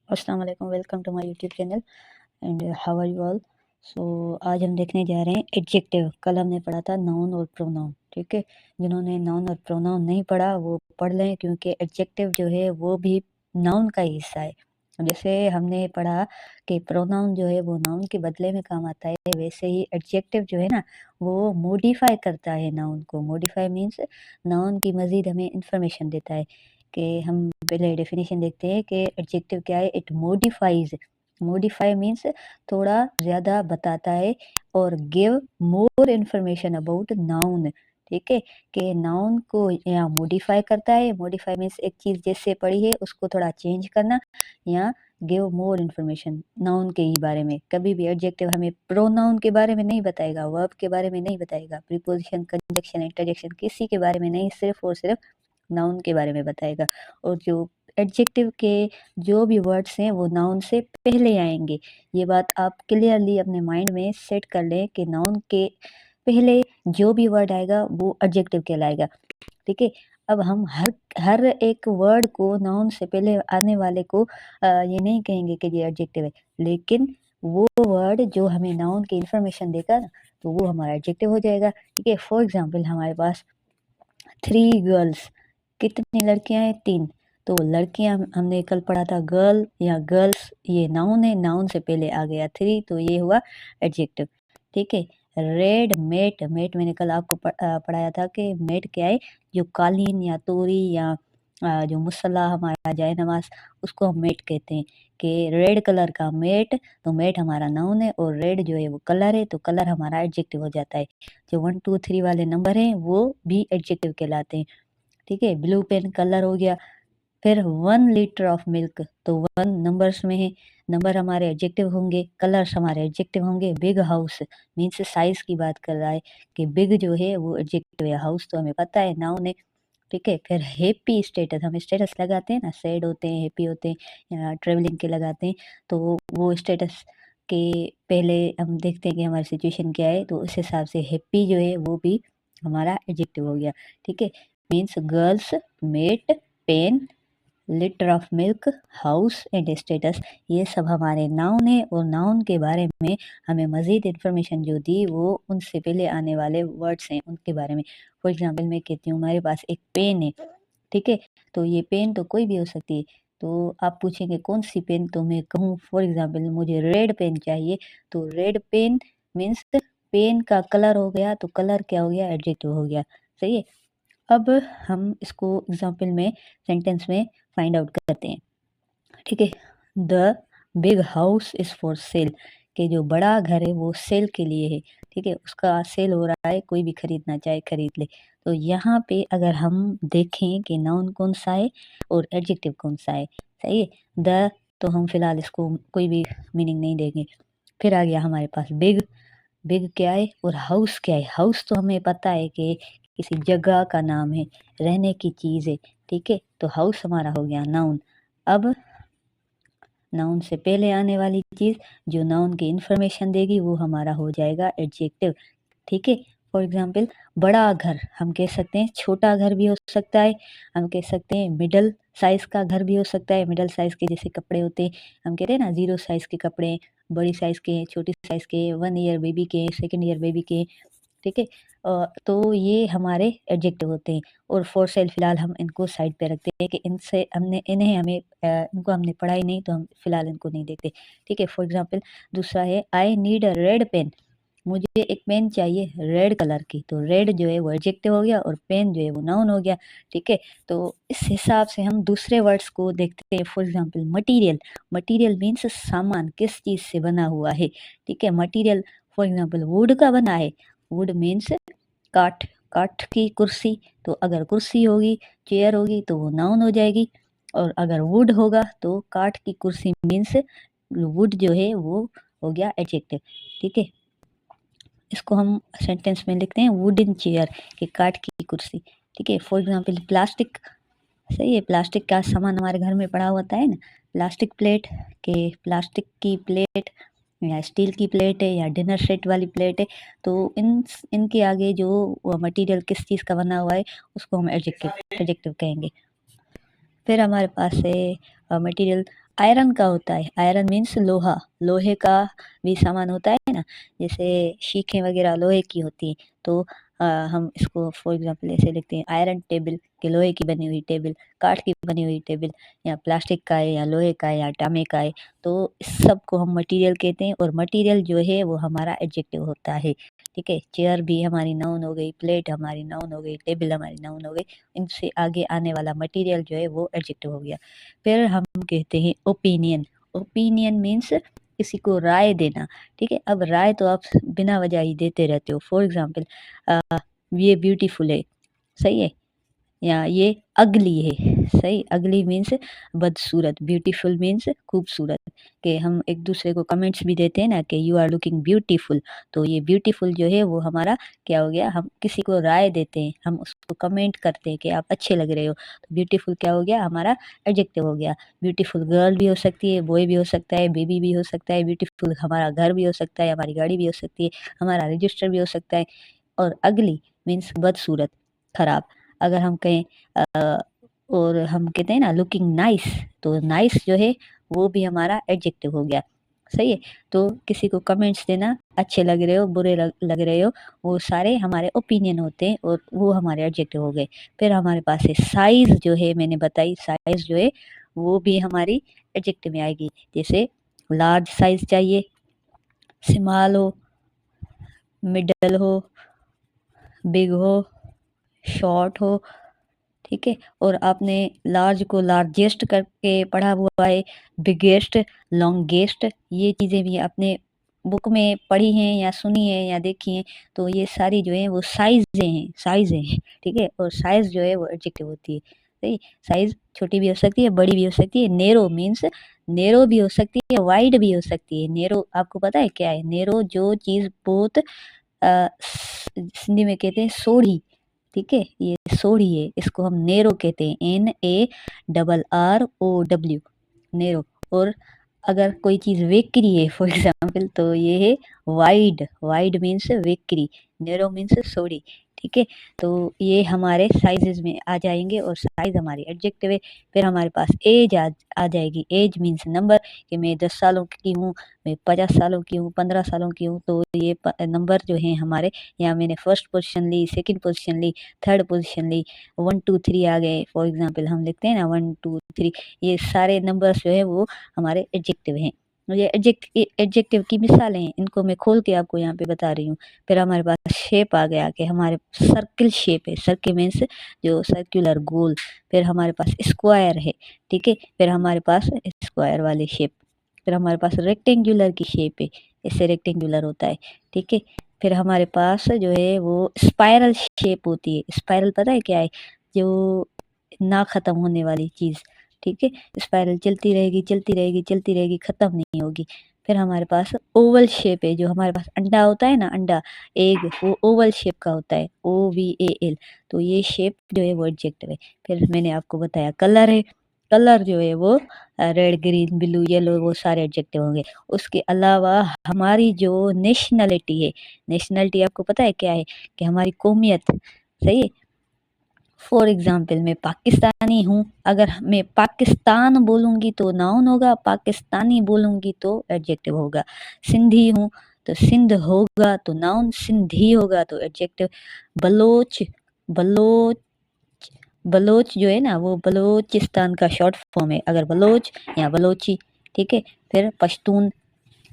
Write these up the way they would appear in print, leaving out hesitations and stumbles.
अस्सलाम वालेकुम, welcome to my YouTube channel and how are you all. So आज हम देखने जा रहे हैं एडजेक्टिव। कल हमने पढ़ा था नाउन और प्रोनाउन, ठीक है। जिन्होंने नाउन और प्रोनाउन नहीं पढ़ा वो पढ़ लें, क्योंकि एडजेक्टिव जो है वो भी नाउन का ही हिस्सा है। जैसे हमने पढ़ा कि प्रोनाउन जो है वो नाउन के बदले में काम आता है, वैसे ही एडजेक्टिव जो है ना वो मॉडिफाई करता है नाउन को। मॉडिफाई मीन्स नाउन की मज़ीद हमें इंफॉर्मेशन देता है। कि हम पहले डेफिनेशन देखते हैं कि एडजेक्टिव क्या है। इट मॉडिफाइज, मॉडिफाई मीन्स थोड़ा ज़्यादा बताता है, और give more information about noun, ठीक है। कि नाउन को या मॉडिफाई करता है। मॉडिफाई मीन्स एक चीज़ जैसे पढ़ी है उसको थोड़ा चेंज करना, या गिव मोर इन्फॉर्मेशन नाउन के ही बारे में। कभी भी एडजेक्टिव हमें प्रोनाउन के बारे में नहीं बताएगा, वर्ब के बारे में नहीं बताएगा, प्रीपोजिशन, कंजक्शन, इंटरजेक्शन किसी के बारे में नहीं, सिर्फ और सिर्फ नाउन के बारे में बताएगा। और जो एडजेक्टिव के जो भी वर्ड्स हैं वो नाउन से पहले आएंगे। ये बात आप क्लियरली अपने माइंड में सेट कर लें कि नाउन के पहले जो भी वर्ड आएगा वो एडजेक्टिव कहलाएगा, ठीक है। अब हम हर हर एक वर्ड को नाउन से पहले आने वाले को ये नहीं कहेंगे कि ये एडजेक्टिव है, लेकिन वो वर्ड जो हमें नाउन की इंफॉर्मेशन देगा ना तो वो हमारा एडजेक्टिव हो जाएगा, ठीक है। फॉर एग्जाम्पल हमारे पास 3 गर्ल्स, कितनी लड़कियां हैं? 3। तो लड़कियां हमने कल पढ़ा था गर्ल या गर्ल्स, ये नाउन है, नाउन से पहले आ गया 3 तो ये हुआ एडजेक्टिव, ठीक है। रेड मेट, मेट मैंने कल आपको पढ़ाया था कि मेट क्या है, जो कालीन या तोरी या जो मुसल्ला हमारा जाए नमाज, उसको हम मेट कहते हैं। कि रेड कलर का मेट, तो मेट हमारा नाउन है और रेड जो है वो कलर है, तो कलर हमारा एडजेक्टिव हो जाता है। जो 1 2 3 वाले नंबर हैं वो भी एडजेक्टिव कहलाते हैं, ठीक है। ब्लू पेन कलर हो गया। फिर 1 लीटर ऑफ मिल्क, तो 1 नंबर्स में है, नंबर हमारे एडजेक्टिव होंगे, कलर्स हमारे एडजेक्टिव होंगे। बिग हाउस मीन्स साइज की बात कर रहा है कि बिग जो है वो एडजेक्टिव है, हाउस तो हमें पता है नाउन है, ठीक है। फिर हैप्पी स्टेटस, हम स्टेटस लगाते हैं ना, सैड होते हैं, हैप्पी होते हैं या ट्रेवलिंग के लगाते हैं, तो वो स्टेटस के पहले हम देखते हैं कि हमारी सिचुएशन क्या है, तो उस हिसाब से हैप्पी जो है वो भी हमारा एडजेक्टिव हो गया, ठीक है। Means girls, mate, pen, litre of milk, house and status, ये सब हमारे नाउन है। और नाउन के बारे में हमें मज़ीद इन्फॉर्मेशन जो दी वो उनसे पहले आने वाले वर्ड्स हैं उनके बारे में। फॉर एग्जांपल मैं कहती हूँ हमारे पास एक पेन है, ठीक है। तो ये पेन तो कोई भी हो सकती है, तो आप पूछेंगे कौन सी पेन, तो मैं कहूँ फॉर एग्जांपल मुझे रेड पेन चाहिए, तो रेड पेन मीन्स पेन का कलर हो गया, तो कलर क्या हो गया, एडजेक्टिव हो गया, सही है। अब हम इसको एग्जांपल में सेंटेंस में फाइंड आउट करते हैं, ठीक है। The big house is for sale, कि जो बड़ा घर है वो सेल के लिए है, ठीक है। उसका सेल हो रहा है, कोई भी खरीदना चाहे खरीद ले। तो यहाँ पे अगर हम देखें कि नाउन कौन सा है और एडजेक्टिव कौन सा है, सही है। द तो हम फिलहाल इसको कोई भी मीनिंग नहीं देंगे। फिर आ गया हमारे पास बिग, बिग क्या है और हाउस क्या है। हाउस तो हमें पता है कि किसी जगह का नाम है, रहने की चीज़ है, ठीक है। तो हाउस हमारा हो गया नाउन। अब नाउन से पहले आने वाली चीज़ जो नाउन की इंफॉर्मेशन देगी वो हमारा हो जाएगा एडजेक्टिव, ठीक है। फॉर एग्जांपल बड़ा घर हम कह सकते हैं, छोटा घर भी हो सकता है, हम कह सकते हैं मिडल साइज़ का घर भी हो सकता है। मिडल साइज़ के जैसे कपड़े होते हैं, हम कहते हैं ना 0 साइज़ के कपड़े, बड़ी साइज़ के हैं, छोटी साइज़ के, 1 ईयर बेबी के, सेकंड ईयर बेबी के, ठीक है। तो ये हमारे एडजेक्टिव होते हैं। और फॉर सेल फिलहाल हम इनको साइड पे रखते हैं कि इनसे हमने इन्हें हमें इनको हमने पढ़ा ही नहीं, तो हम फिलहाल इनको नहीं देखते, ठीक है। फॉर एग्जांपल दूसरा है I need a red pen, मुझे एक पेन चाहिए रेड कलर की, तो रेड जो है वो एडजेक्टिव हो गया और पेन जो है वो नाउन हो गया, ठीक है। तो इस हिसाब से हम दूसरे वर्ड्स को देखते हैं। For example material, material means सामान, किस चीज़ से बना हुआ है, ठीक है। मटेरियल फॉर एग्जांपल वुड का बना है, वुड मीन्स काठ, काठ की कुर्सी, तो अगर कुर्सी होगी, चेयर होगी तो वो नाउन हो जाएगी। और अगर वुड होगा तो काठ की कुर्सी मीन्स वुड जो है वो हो गया एडजेक्टिव, ठीक है। इसको हम सेंटेंस में लिखते हैं वुडन चेयर, कि काठ की कुर्सी, ठीक है। फॉर एग्जांपल प्लास्टिक, सही है। प्लास्टिक का सामान हमारे घर में पड़ा होता है ना, प्लास्टिक प्लेट, के प्लास्टिक की प्लेट या स्टील की प्लेट है या डिनर सेट वाली प्लेट है, तो इनके आगे जो मटेरियल किस चीज़ का बना हुआ है उसको हम एडजेक्टिव एडजेक्टिव कहेंगे। फिर हमारे पास है मटेरियल आयरन का होता है। आयरन मीन्स लोहा, लोहे का भी सामान होता है ना, जैसे शीखें वगैरह लोहे की होती हैं, तो हम इसको फॉर एग्जांपल ऐसे लिखते हैं आयरन टेबल, कि लोहे की बनी हुई टेबल, काठ की बनी हुई टेबल, या प्लास्टिक का है या लोहे का है या तांबे का है, तो इस सब को हम मटेरियल कहते हैं। और मटेरियल जो है वो हमारा एडजेक्टिव होता है, ठीक है। चेयर भी हमारी नाउन हो गई, प्लेट हमारी नाउन हो गई, टेबल हमारी नाउन हो गई, इनसे आगे आने वाला मटेरियल जो है वो एडजेक्टिव हो गया। फिर हम कहते हैं ओपिनियन। ओपिनियन मीन्स किसी को राय देना, ठीक है। अब राय तो आप बिना वजह ही देते रहते हो। फॉर एग्जाम्पल ये ब्यूटीफुल है, सही है, या ये अगली है, सही। अगली मीन्स बदसूरत, ब्यूटीफुल मीन्स खूबसूरत, कि हम एक दूसरे को कमेंट्स भी देते हैं ना कि यू आर लुकिंग ब्यूटीफुल, तो ये ब्यूटीफुल जो है वो हमारा क्या हो गया, हम किसी को राय देते हैं, हम उसको कमेंट करते हैं कि आप अच्छे लग रहे हो, तो ब्यूटीफुल क्या हो गया, हमारा एडजेक्टिव हो गया। ब्यूटीफुल गर्ल भी हो सकती है, बॉय भी हो सकता है, बेबी भी हो सकता है, ब्यूटीफुल हमारा घर भी हो सकता है, हमारी गाड़ी भी हो सकती है, हमारा रजिस्टर भी हो सकता है। और अगली मीन्स बदसूरत, खराब। अगर हम कहें और हम कहते हैं ना लुकिंग नाइस, तो नाइस जो है वो भी हमारा एडजेक्टिव हो गया, सही है। तो किसी को कमेंट्स देना, अच्छे लग रहे हो, बुरे लग रहे हो, वो सारे हमारे ओपिनियन होते हैं और वो हमारे एडजेक्टिव हो गए। फिर हमारे पास है साइज, जो है मैंने बताई, साइज जो है वो भी हमारी एडजेक्टिव में आएगी। जैसे लार्ज साइज चाहिए, स्मॉल हो, मिडल हो, बिग हो, शॉर्ट हो, ठीक है। और आपने लार्ज को लार्जेस्ट करके पढ़ा हुआ है, बिगेस्ट, लॉन्गेस्ट, ये चीज़ें भी आपने बुक में पढ़ी हैं या सुनी है या देखी हैं, तो ये सारी जो है वो साइज़ें हैं, ठीक है। और साइज़ जो है वो एडजेक्टिव होती है, सही। साइज़ छोटी भी हो सकती है, बड़ी भी हो सकती है। नेरो मीन्स नेरो भी हो सकती है, वाइड भी हो सकती है। नेरो आपको पता है क्या है? नेरो जो चीज़ बहुत हिंदी में कहते हैं सोढ़ी, ठीक है, ये सोढ़ी है, इसको हम नेरो कहते हैं, NARROW, नेरो। और अगर कोई चीज़ वेकरी है फॉर एग्जाम्पल, तो ये है वाइड, वाइड मीन्स वेकरी, नेरो मीन्स सोढ़ी, ठीक है। तो ये हमारे साइजेस में आ जाएंगे और साइज हमारी एडजेक्टिव है। फिर हमारे पास एज आ जाएगी। एज मीन्स नंबर, कि मैं 10 सालों की हूँ, मैं 50 सालों की हूँ, 15 सालों की हूँ, तो ये नंबर जो है हमारे, यहाँ मैंने फर्स्ट पोजीशन ली, सेकंड पोजीशन ली, थर्ड पोजीशन ली, 1 2 3 आ गए, फॉर एग्जांपल हम लिखते हैं ना 1 2 3, ये सारे नंबर्स जो है वो हमारे एडजेक्टिव हैं। ये एडजेक्टिव की मिसालें हैं, इनको मैं खोल के आपको यहाँ पे बता रही हूँ। फिर हमारे पास शेप आ गया, कि हमारे सर्किल शेप है, सर्किल मीन्स जो सर्कुलर गोल। फिर हमारे पास स्क्वायर है, ठीक है। फिर हमारे पास स्क्वायर वाले शेप। फिर हमारे पास रेक्टेंगुलर की शेप है, इससे रेक्टेंगुलर होता है, ठीक है। फिर हमारे पास जो है वो स्पाइरल शेप होती है। स्पाइरल पता है क्या है? जो ना ख़त्म होने वाली चीज़, ठीक है। स्पाइरल चलती रहेगी, चलती रहेगी, चलती रहेगी, ख़त्म नहीं होगी। फिर हमारे पास ओवल शेप है, जो हमारे पास अंडा होता है ना, अंडा, एग, वो ओवल शेप का होता है, OVAL, तो ये शेप जो है वो एडजेक्टिव है। फिर मैंने आपको बताया कलर है, कलर जो है वो रेड, ग्रीन, ब्लू, येलो, वो सारे एडजेक्टिव होंगे। उसके अलावा हमारी जो नेशनलिटी है, नेशनलिटी आपको पता है क्या है? कि हमारी कौमियत, सही है। फॉर एग्जाम्पल मैं पाकिस्तानी हूँ, अगर मैं पाकिस्तान बोलूँगी तो नाउन होगा, पाकिस्तानी बोलूँगी तो एडजेक्टिव होगा। सिंधी हूँ तो सिंध होगा तो नाउन, सिंधी होगा तो एडजेक्टिव। बलोच, बलोच, बलोच जो है ना वो बलोचिस्तान का शॉर्ट फॉर्म है, अगर बलोच या बलोची, ठीक है। फिर पश्तून,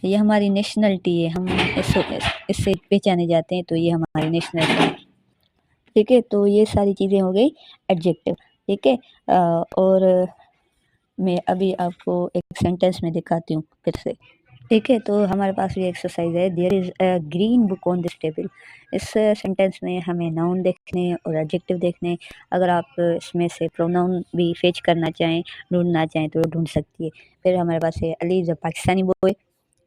ये हमारी नेशनलिटी है, हम इससे पहचाने जाते हैं, तो ये हमारी नेशनलिटी है, ठीक है। तो ये सारी चीज़ें हो गई एडजेक्टिव, ठीक है। और मैं अभी आपको एक सेंटेंस में दिखाती हूँ फिर से, ठीक है। तो हमारे पास ये एक्सरसाइज है, there is a green book on this table. इस सेंटेंस में हमें नाउन देखने और एडजेक्टिव देखने। अगर आप इसमें से प्रोनाउन भी फेच करना चाहें, ढूंढना चाहें, तो ढूंढ सकती है। फिर हमारे पास है Ali is a Pakistani boy,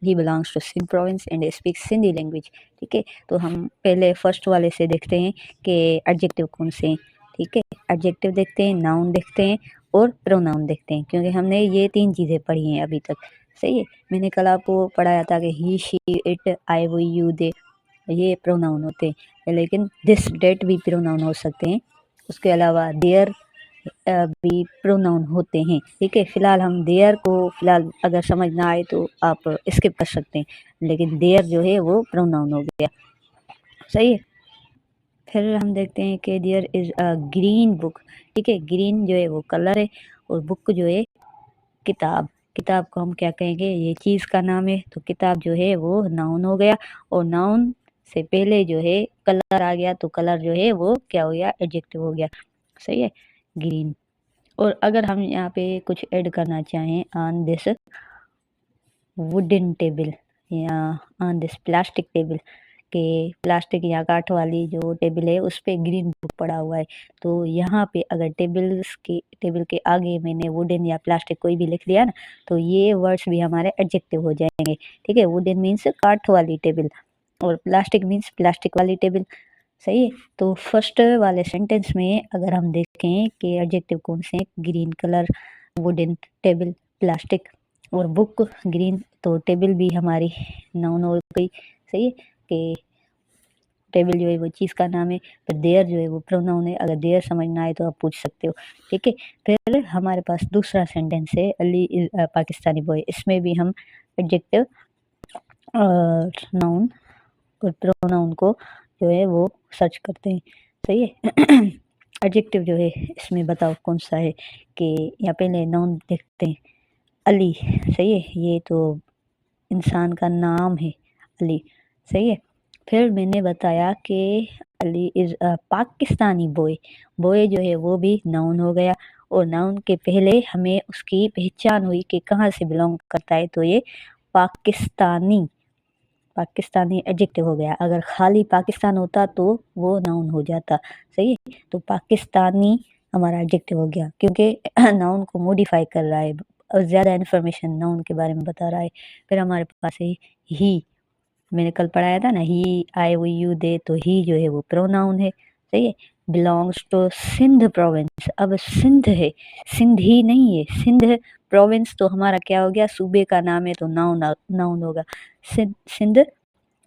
he belongs to Sindh province and speaks Sindhi language, ठीक है। तो हम पहले फर्स्ट वाले से देखते हैं कि एडजेक्टिव कौन से हैं, ठीक है। एडजेक्टिव देखते हैं, नाउन देखते हैं और प्रोनाउन देखते हैं, क्योंकि हमने ये 3 चीज़ें पढ़ी हैं अभी तक, सही है। मैंने कल आपको पढ़ाया था कि ही, शी, इट, आई, वो, यू, दे, ये प्रोनाउन होते हैं, लेकिन दिस, डेट भी प्रोनाउन हो सकते हैं। उसके अलावा देयर, भी प्रोनाउन होते हैं। ठीक है, फिलहाल हम देयर को फिलहाल अगर समझ ना आए तो आप स्किप कर सकते हैं, लेकिन देयर जो है वो प्रोनाउन हो गया। सही है। फिर हम देखते हैं कि there is a green book. ठीक है, ग्रीन जो है वो कलर है और बुक जो है किताब। किताब को हम क्या कहेंगे, ये चीज़ का नाम है, तो किताब जो है वो नाउन हो गया। और नाउन से पहले जो है कलर आ गया, तो कलर जो है वो क्या हो गया, एडजेक्टिव हो गया। सही है, ग्रीन। और अगर हम यहाँ पे कुछ ऐड करना चाहें, ऑन दिस वुडन टेबल या ऑन दिस प्लास्टिक टेबल, के प्लास्टिक या काठ वाली जो टेबल है उस पे ग्रीन बुक पड़ा हुआ है, तो यहाँ पे अगर टेबल के आगे मैंने वुडन या प्लास्टिक कोई भी लिख दिया ना, तो ये वर्ड्स भी हमारे एडजेक्टिव हो जाएंगे। ठीक है, वुडन मीन्स काठ वाली टेबल और प्लास्टिक मीन्स प्लास्टिक वाली टेबल। सही है, तो फर्स्ट वाले सेंटेंस में अगर हम देखें कि एडजेक्टिव कौन से हैं, green colour, wooden, table, plastic और बुक ग्रीन, तो टेबल भी हमारी नाउन हो गई। सही है, कि टेबल जो है वो चीज़ का नाम है। फिर देयर जो है वो प्रोनाउन है, अगर देयर समझ ना आए तो आप पूछ सकते हो। ठीक है, फिर हमारे पास दूसरा सेंटेंस है, Ali is a Pakistani boy. इसमें भी हम एडजेक्टिव नाउन और प्रोनाउन को जो है वो सर्च करते हैं। सही है, एडजेक्टिव जो है इसमें बताओ कौन सा है, कि यहाँ पहले नाउन देखते हैं, अली। सही है, ये तो इंसान का नाम है, अली। सही है, फिर मैंने बताया कि Ali is a Pakistani boy. Boy जो है वो भी नाउन हो गया, और नाउन के पहले हमें उसकी पहचान हुई कि कहाँ से बिलोंग करता है, तो ये पाकिस्तानी, पाकिस्तानी एडजेक्टिव हो गया। अगर खाली पाकिस्तान होता तो वो नाउन हो जाता। सही है, तो पाकिस्तानी हमारा एडजेक्टिव हो गया, क्योंकि नाउन को मॉडिफाई कर रहा है और ज़्यादा इन्फॉर्मेशन नाउन के बारे में बता रहा है। फिर हमारे पास है ही। मैंने कल पढ़ाया था ना, ही, आई, वी, यू, दे, तो ही जो है वो प्रोनाउन है। सही है, बिलोंग्स टू सिंध प्रोविंस। अब सिंध है, सिंध ही नहीं है, सिंध प्रोविंस तो हमारा क्या हो गया, सूबे का नाम है, तो नाउन नाउन होगा। सिंध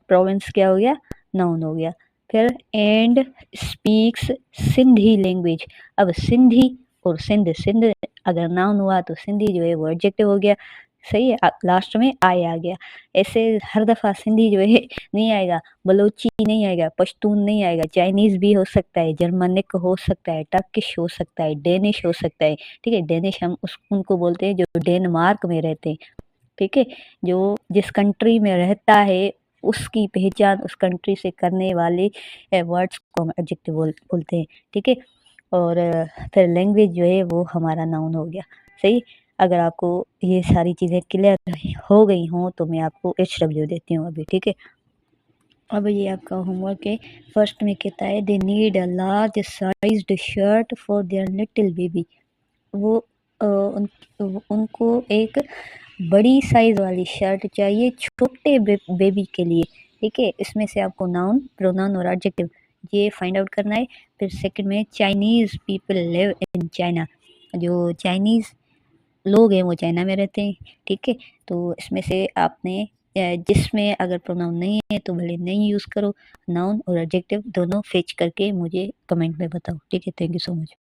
प्रोविंस क्या हो गया, नाउन हो गया। फिर एंड स्पीक्स सिंधी लैंग्वेज। अब सिंधी और सिंध, सिंध अगर नाउन हुआ तो सिंधी जो है वो एडजेक्टिव हो गया। सही है, लास्ट में आए आ गया। ऐसे हर दफ़ा सिंधी जो है नहीं आएगा, बलोची नहीं आएगा, पश्तून नहीं आएगा, चाइनीज़ भी हो सकता है, जर्मनिक हो सकता है, टर्किश हो सकता है, डेनिश हो सकता है। ठीक है, डेनिश हम उनको बोलते हैं जो डेनमार्क में रहते हैं। ठीक है, जो जिस कंट्री में रहता है उसकी पहचान उस कंट्री से करने वाले वर्ड्स को हम एडजेक्टिव बोलते हैं। ठीक है, और फिर लैंग्वेज जो है वो हमारा नाउन हो गया। सही, अगर आपको ये सारी चीज़ें क्लियर हो गई हों तो मैं आपको HW देती हूँ अभी। ठीक है, अब ये आपका होमवर्क है। फर्स्ट में कहता है they need a large sized shirt for their little baby. वो उनको एक बड़ी साइज वाली शर्ट चाहिए छोटे बेबी के लिए। ठीक है, इसमें से आपको नाउन, प्रोनाउन और एडजेक्टिव ये फाइंड आउट करना है। फिर सेकंड में Chinese people live in China. जो चाइनीज़ लोग हैं वो चाइना में रहते हैं। ठीक है, तो इसमें से आपने जिसमें अगर प्रोनाउन नहीं है तो भले नहीं यूज़ करो, नाउन और एडजेक्टिव दोनों फेच करके मुझे कमेंट में बताओ। ठीक है, थैंक यू सो मच।